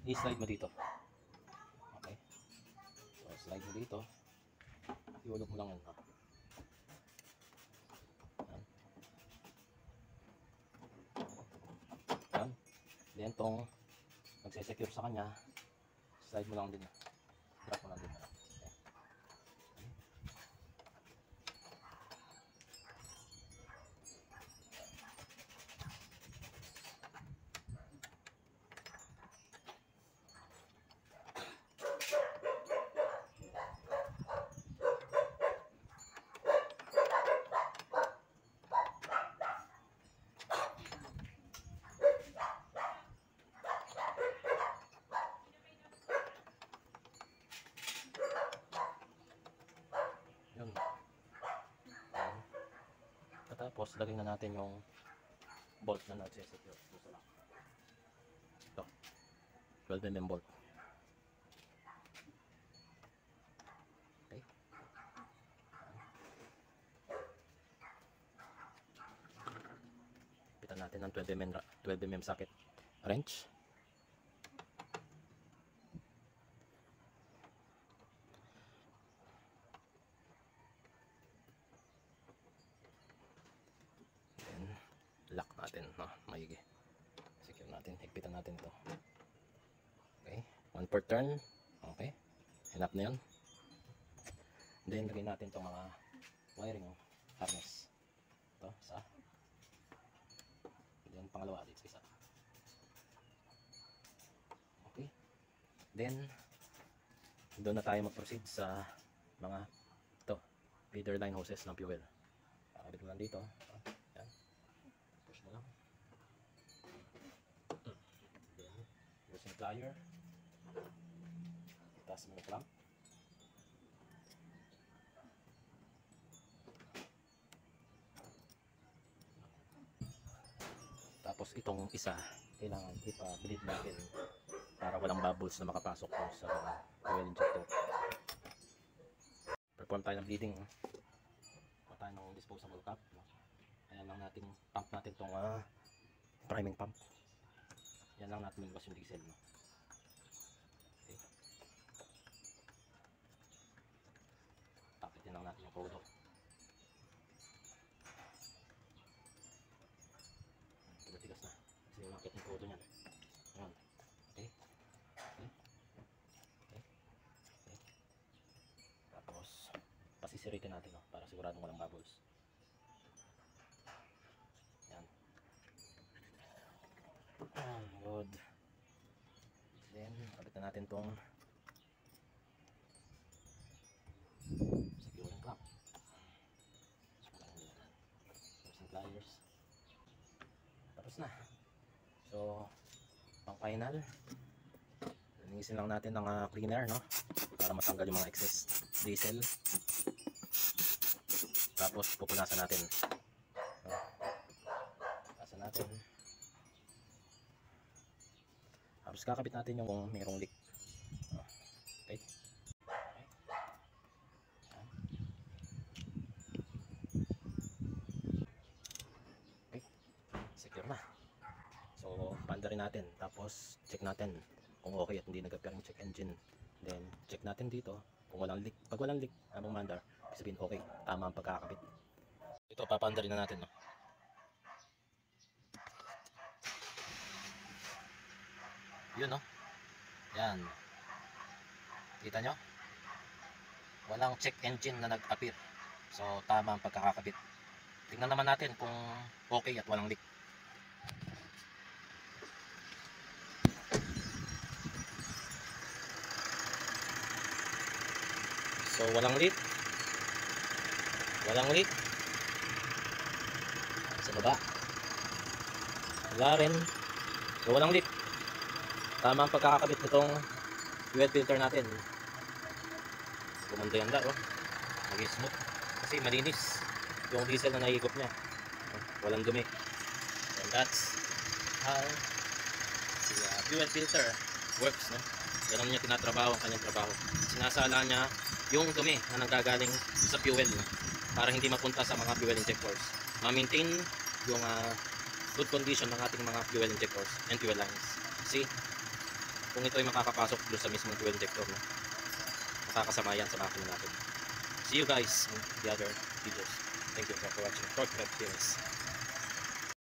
i-slide mo dito. Okay. So, slide mo dito. Iulog mo lang yun. Yan. Yan. Then, itong magsisecure sa kanya, slide mo lang din. Drop mo lang din. Yun. Tapos lagay na natin yung bolt na nagsisecure sa lock. Ito, 12mm bolt. Okay. Pitan natin ng 12mm socket wrench. Lock natin, no? Maigi. Secure natin, higpitan natin ito. Okay, 1 per turn. Okay, enough na yun. Then lagay natin itong mga wiring harness. Ito, isa. Then pangalawa, dito isa. Okay, then doon na tayo mag-proceed sa mga ito, feeder line hoses ng fuel. Kakabit mo lang dito. Yan. Push mo lang. Then, using plier. Itaas mo yung clamp. Tapos itong isa, kailangan ipa-bleed natin para walang bubbles na makapasok po sa fuel injector. Perform tayo ng bleeding. Kuha tayo ng disposable cap. Ayan lang natin, pump natin itong priming pump. Yan lang natin lumabas yung diesel. No? Okay. Tapitin lang natin yung kodo. Tigas na. Kasi yung nakit yung kodo niyan. Ayan. Okay. Okay. Okay. Okay. Tapos, pasisiritin natin no? Para siguradong walang bubbles. Yan. Good. Then, kapit na natin itong securing clamp. Using pliers. Tapos na. So, pang final, linisin lang natin ng cleaner, no? Para matanggal yung mga excess diesel. Tapos, pupunasan natin. Pupunasan natin. Tapos, kakabit natin yung kung mayroong leak. Okay. Okay. Secure na. So, paanda rin natin. Tapos, check natin kung okay at hindi nag-appear yung check engine. Then, check natin dito kung walang leak. Pag walang leak, habang mandar, sabihin okay, tama ang pagkakabit. Ito, papaanda rin na natin. No? Yun, no? Yan. Kita nyo? Walang check engine na nag-appear. So, tama ang pagkakakabit. Tingnan naman natin kung okay at walang leak. So, walang leak. Walang leak. Sa baba. Wala rin. So, walang leak. Tama ang pagkakakabit nitong fuel filter natin. Gumanda yan oh. Nag-smooth. Kasi malinis yung diesel na nahigop niya. Walang dumi. And that's how the fuel filter works. No? Ganun niya tinatrabaho ang kanyang trabaho. Sinasala niya yung dumi na nanggagaling sa fuel, no? Para hindi mapunta sa mga fuel injectors. Ma-maintain yung good condition ng ating mga fuel injectors and fuel lines. See? kung ito ay makakapasok doon sa mismong fuel injector, no? Makakasama yan sa makina natin. See you guys in the other videos. Thank you for watching Torque Rep Series.